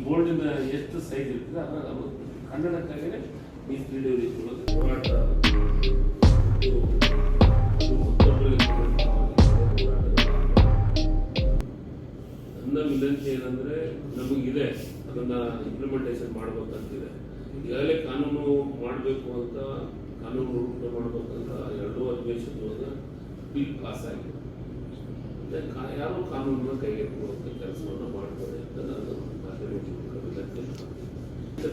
ಬೋರ್ಡಿನ ಎಷ್ಟು ಸೈಜ್ ಇರ್ತದೆ ಅದರ ಕನ್ನಡಕ್ಕಾಗಿಯೇ ಮೀಸಲಿಡುವ ಹೋರಾಟ ನನ್ನ ವಿನಂತಿ ಏನಂದ್ರೆ ನಮಗಿದೆ ಅದನ್ನ ಇಂಪ್ಲಿಮೆಂಟೇಷನ್ ಮಾಡ್ಬೇಕಂತಿದೆ. ಈಗಾಗಲೇ ಕಾನೂನು ಮಾಡಬೇಕು ಅಂತ ಕಾನೂನು ರೂಪ ಮಾಡ್ಬೇಕಂತ 2 ಅಧಿವೇಶನದೊಳಗೆ ಬಿಲ್ ಪಾಸ್ ಆಗಿದೆ. ಯಾರು ಕಾನೂನನ್ನ ಕೈಗೆತ್ತಿಕೊಳ್ಳುವಂಥ ಕೆಲಸವನ್ನು ಮಾಡ್ತಾರೆ ಅಂತ ನಾನು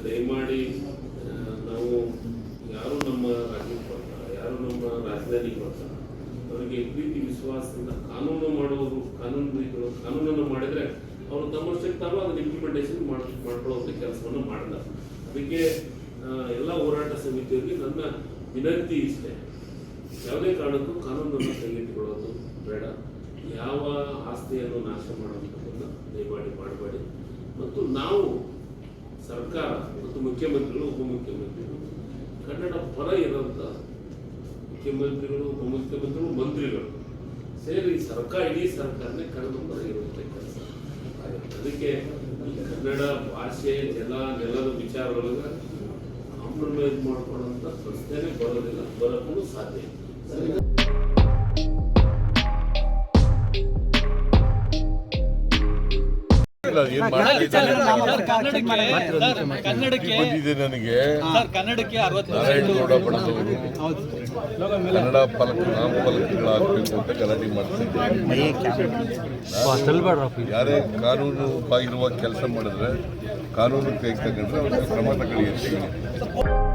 ದಯಮಾಡಿ ನಾವು ಯಾರು ನಮ್ಮ ರಾಜ್ಯಕ್ಕೆ ಬರ್ತಾರೆ, ಯಾರು ನಮ್ಮ ರಾಜಧಾನಿಗೆ ಬರ್ತಾರೆ, ಅವರಿಗೆ ಪ್ರೀತಿ ವಿಶ್ವಾಸದಿಂದ ಕಾನೂನು ಮಾಡುವವರು ಕಾನೂನನ್ನು ಮಾಡಿದ್ರೆ ಅವರು ತಮ್ಮಷ್ಟಕ್ಕೆ ತಾವು ಅದನ್ನ ಇಂಪ್ಲಿಮೆಂಟೇಷನ್ ಮಾಡ್ಕೊಳ್ಳುವಂಥ ಕೆಲಸವನ್ನು ಮಾಡಿದ್ದಾರೆ. ಅದಕ್ಕೆ ಎಲ್ಲ ಹೋರಾಟ ಸಮಿತಿಯವರಿಗೆ ನನ್ನ ವಿನಂತಿ ಇಷ್ಟೇ, ಯಾವುದೇ ಕಾರಣಕ್ಕೂ ಕಾನೂನನ್ನು ಕೈಗೆತ್ತಿಕೊಳ್ಳೋದು ಬೇಡ. ಯಾವ ಆಸ್ತಿಯನ್ನು ನಾಶ ಮಾಡುವಂಥದ್ದನ್ನು ದಯಮಾಡಿ ಮಾಡಬೇಡಿ. ಮತ್ತು ನಾವು ಸರ್ಕಾರ ಮತ್ತು ಮುಖ್ಯಮಂತ್ರಿಗಳು ಉಪಮುಖ್ಯಮಂತ್ರಿಗಳು ಕನ್ನಡ ಪರ ಇರೋಂಥ ಮುಖ್ಯಮಂತ್ರಿಗಳು ಉಪಮುಖ್ಯಮಂತ್ರಿಗಳು ಮಂತ್ರಿಗಳು ಸೇರಿ ಇಡೀ ಸರ್ಕಾರನೇ ಕನ್ನಡ ಪರ ಇರುವಂಥ ಕೆಲಸ ಆಗುತ್ತೆ. ಅದಕ್ಕೆ ಕನ್ನಡ ಭಾಷೆ ನೆಲದ ವಿಚಾರದೊಳಗೆ ಕಾಂಪ್ರಮೈಸ್ ಮಾಡ್ಕೊಳ್ಳೋಂಥ ಪ್ರಶ್ನೆನೇ ಬರೋದಿಲ್ಲ, ಬರೋಕ್ಕೂ ಸಾಧ್ಯ ಇಲ್ಲ. ನನಗೆ ನಾರಾಯಣಗೌಡ ಬಣದವರು ಕನ್ನಡ ನಾಮಫಲಕಗಳು ಹಾಕಬೇಕು ಅಂತ ಗಲಾಟೆ ಮಾಡ್ತಿದ್ದಾರೆ. ಯಾರೇ ಕಾನೂನು ಬಾಗಿರುವ ಕೆಲಸ ಮಾಡಿದ್ರೆ ಕಾನೂನು ಕೈ ತಗೊಂಡ್ರೆ ಅವ್ರಿಗೆ ಕ್ರಮ ತಗೊಳ್ಳಿ ಅಂತ ಹೇಳಿ